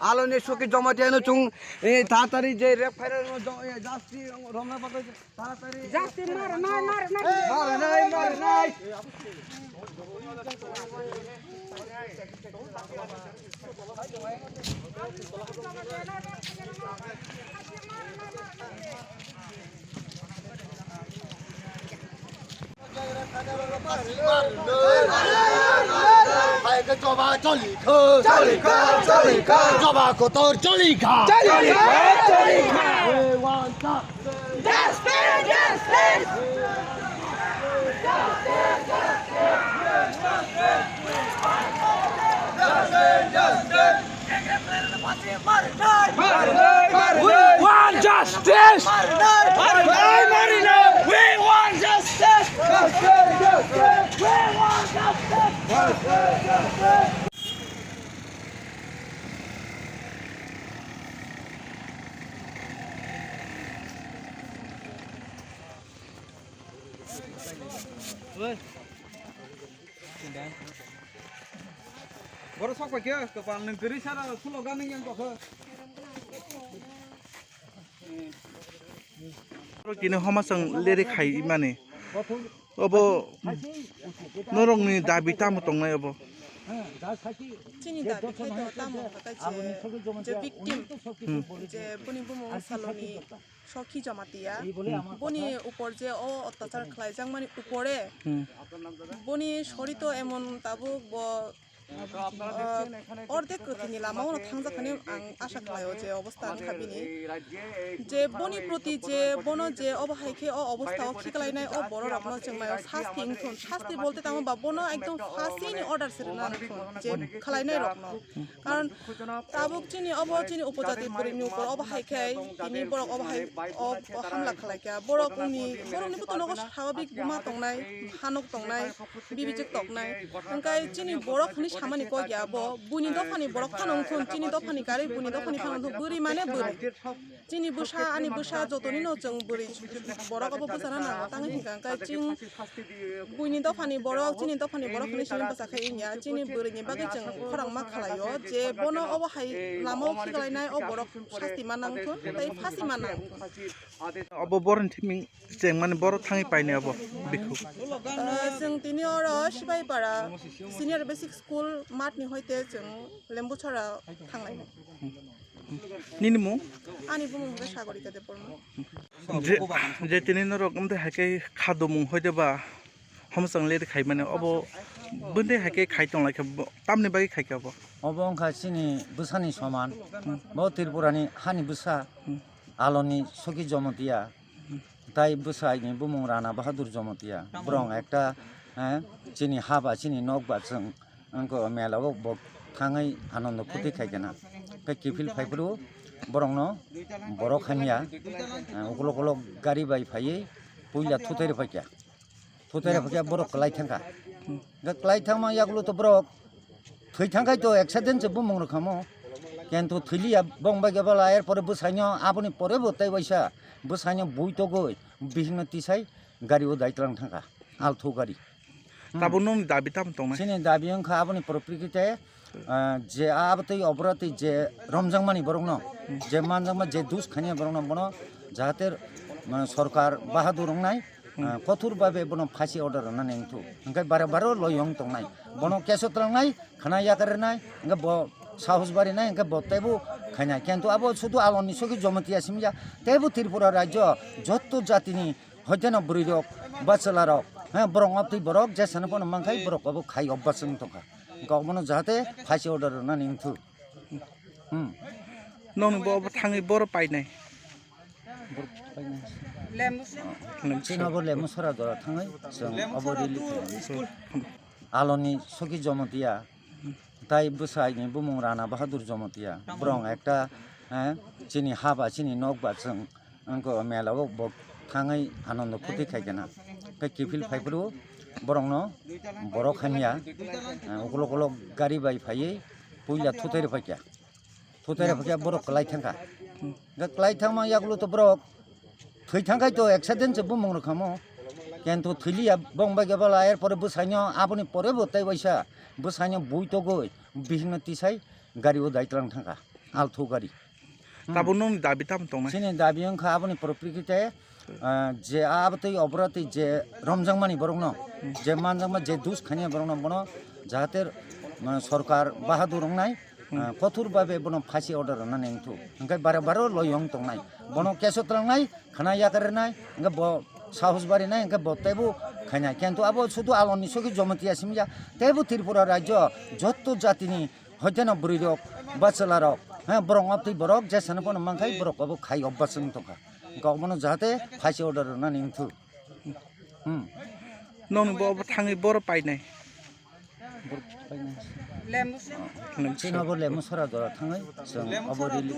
Alon Shaki Jamatia chung Tatari J Repair Justy Romphrek Tatari Justy hai cái cho ba cho lì khơ cho ba của tôi cho lì khả we want justice We want justice! We want justice! Baru sok pakai kepala negeri sana slogan yang kok. Kini hamasang lere khai mane. Obo norongni dabi tamu tongnai obo. Chini dabi khai to tamu kata je victim je boni bumu saloni Shaki Jamatia boni upor je o অত্যাচার খাইজাং মানে উপরে বনি শরীত এমন তাবু অর্ধেক তিনি লামাও থাংজাখানি আং আশা খালাयो যে অবস্থা খাবিনি যে বনি প্রতি যে বন যে অবহাইকে ও অবস্থাও খিকলাইনাই ও বড় রকম চেংমায় শাস্তি ইংথুন শাস্তি বলতে তাম বা বন একদম ফাঁসিনি অর্ডার সেরেনা যে খালাইনাই রকম কারণ তাবুক চিনি উপজাতি পরিনি উপর অবহাইকে তিনি বড় অবহাই হামলা খালাইকা বড়নি বুতনগো স্বাভাবিক বুমা তংনাই হানক তংনাই বিবিজক তংনাই ওংকাই চিনি বড়খনি সামানি কই গিয়াবো বুনি দফানি বড় ফানংথুন চিনি দফানি গারি বুনি দফানি ফানংথুন বুরি মানে বুরি চিনি বুসা আনি বুসা যতনি ন जों বুরি বড় কব বুসানা না তাঙ্গি হিংকাই চিং বুনি দফানি বড় চিনি দফানি বড়খনি সিমি বাসাখাই ইনিয়া চিনি বুরিনি বাগै जों খরাং মা খালাयो যে বন অবহাই লামাও খিগলাইনাই ও বড় শাস্তি মানাংথুন তাই ফাঁসি Manang Obo boron timing jeng mane boro thangi paine obo bikhu. जों तिनि अर सिबाय पारा सिनियर बेसिक स्कुल माटनि होइते जों लेम्बुछरा थांनाय Nini mo? आनि बुमुं सागरिका दे परम Je tini norok amde hakai khadumung hoide ba hamasang lere khai mane obo bunde hakai khai tong lai tamni bagi khai obo. Obo angka sini busani soman bo tirpurani hani busa Aloni Shaki Jamatia তাই বুসাইনি বুমুং রানা বাহাদুর Jamatia Brong একটা চিনি হাবা চিনি নকবা जों onco মেলাও বক থাঙै আনন্দ ফুটি খাইগেনা বে কিফিল ফাইব্রু বরংনো বড় খানিয়া উকলো কলো গাড়ি বাই ফাইयै পুইলা থুতের ফাইকা বড় ক্লাই থাঙ্কা ক্লাই থাংমা ইয়াগুলো তো বড় থৈ থাঙ্কাই তো অ্যাক্সিডেন্ট যে বুমুং রখামো কিন্তু থইলিয়া বংবা গেবলা এরপরে বুসাইনো আপনি পরে বতাই বৈসা বুসাইনো বই তো গই বিভিন্ন তিসাই গাড়িও দায়িত্বলাং থাকা আলথো গাড়ি Tabu nung dabi tam tong সিনি দাবি অংখা আপনি প্রকৃতিতে যে আবতই অপরাধী যে রমজাংমানি বরং ন যে মানজাংমা যে দুস খানিয়া বরং ন বন যাহাতে সরকার বাহাদুর নাই কঠোরভাবে বন ফাঁসি অর্ডার রান্নাनै তো ওंखाय বারে লয়ং তংনাই বন কেসতলাंनाय খানা ইয়াকারে নাই ওंखाय সাহস বাড়ি নাই ওंखाय বতাইবো খাইনাই কিন্তু আবো শুধু আলনি Shaki Jamatia সিমজা তেবো ত্রিপুরা রাজ্য যত জাতিনি হইতে না বুড়িরক বাচলারক বরং আপনি বরক যে সানপন মাংখাই বরক আবো খাই অভ্যাসং তকা গাवमनो जाहाते फासि अर्डार रान्नानै थु Nong bo thangi boro painai. Sinago lemusara dora thangai जों अबरिलि Aloni Shaki Jamatia তাই বুসাইনি বুমুং রানা বাহাদুর জমাতিয়া ব্রং একটা চিনি হাবা চিনি নকবা जों আঙ্কো মেলাও বক থাঙै আনন্দ ফুটি খাইগেনা বে কিফিল ফাইব্রু বরংনো বড় খানিয়া উকলো কলো গাড়ি বাই ফাইयै পুইলা থুতের ফাইকা বড় ক্লাই থাঙ্কা ক্লাই থাংমা ইয়াগুলো তো বড় থৈ থাঙ্কাই তো অ্যাক্সিডেন্ট যে বুমুং রখামো কিন্তু থইলিয়া বংবা গেবলা এরপরে বুসাইনো আপনি পরে বতাই বৈসা বুসাইনো বই তো গই বিভিন্ন তিসাই গাড়িও দায়িত্বলাং থাকা alto gari তাবো নং দাবি তাম দংনাই sini dabi angkha aboni proprikite je abatoi obrati je romjangmani borokno je manjangma je dus khania borokno bono jahate সরকার বাহাদুর নাই কঠোর ভাবে বনো ফাঁসি অর্ডার না নেংথু ওঙ্কাই বারে বারে লয়ং তংনাই বনো কেসো তংনাই খানা ইয়াকারে নাই ওঙ্কা ব সাহস বাড়ি নাই ওঙ্কা বতেবু খাইনাই কিন্তু আবো শুধু আলনি সকি জমতিয়া সিমজা তেবু ত্রিপুরা রাজ্য যত জাতিনি হইতেন বুড়িরক বাচলারক হ্যাঁ বরং আপনি বরক যে সানপন মাংখাই বরক আবো খাই অভ্যাসন তকা গাবনো যাতে ফাঁসি অর্ডার না নেংথু নং বো থাঙি বড় পাইনাই Sino bo lemu sara dora thangai, so abo rili.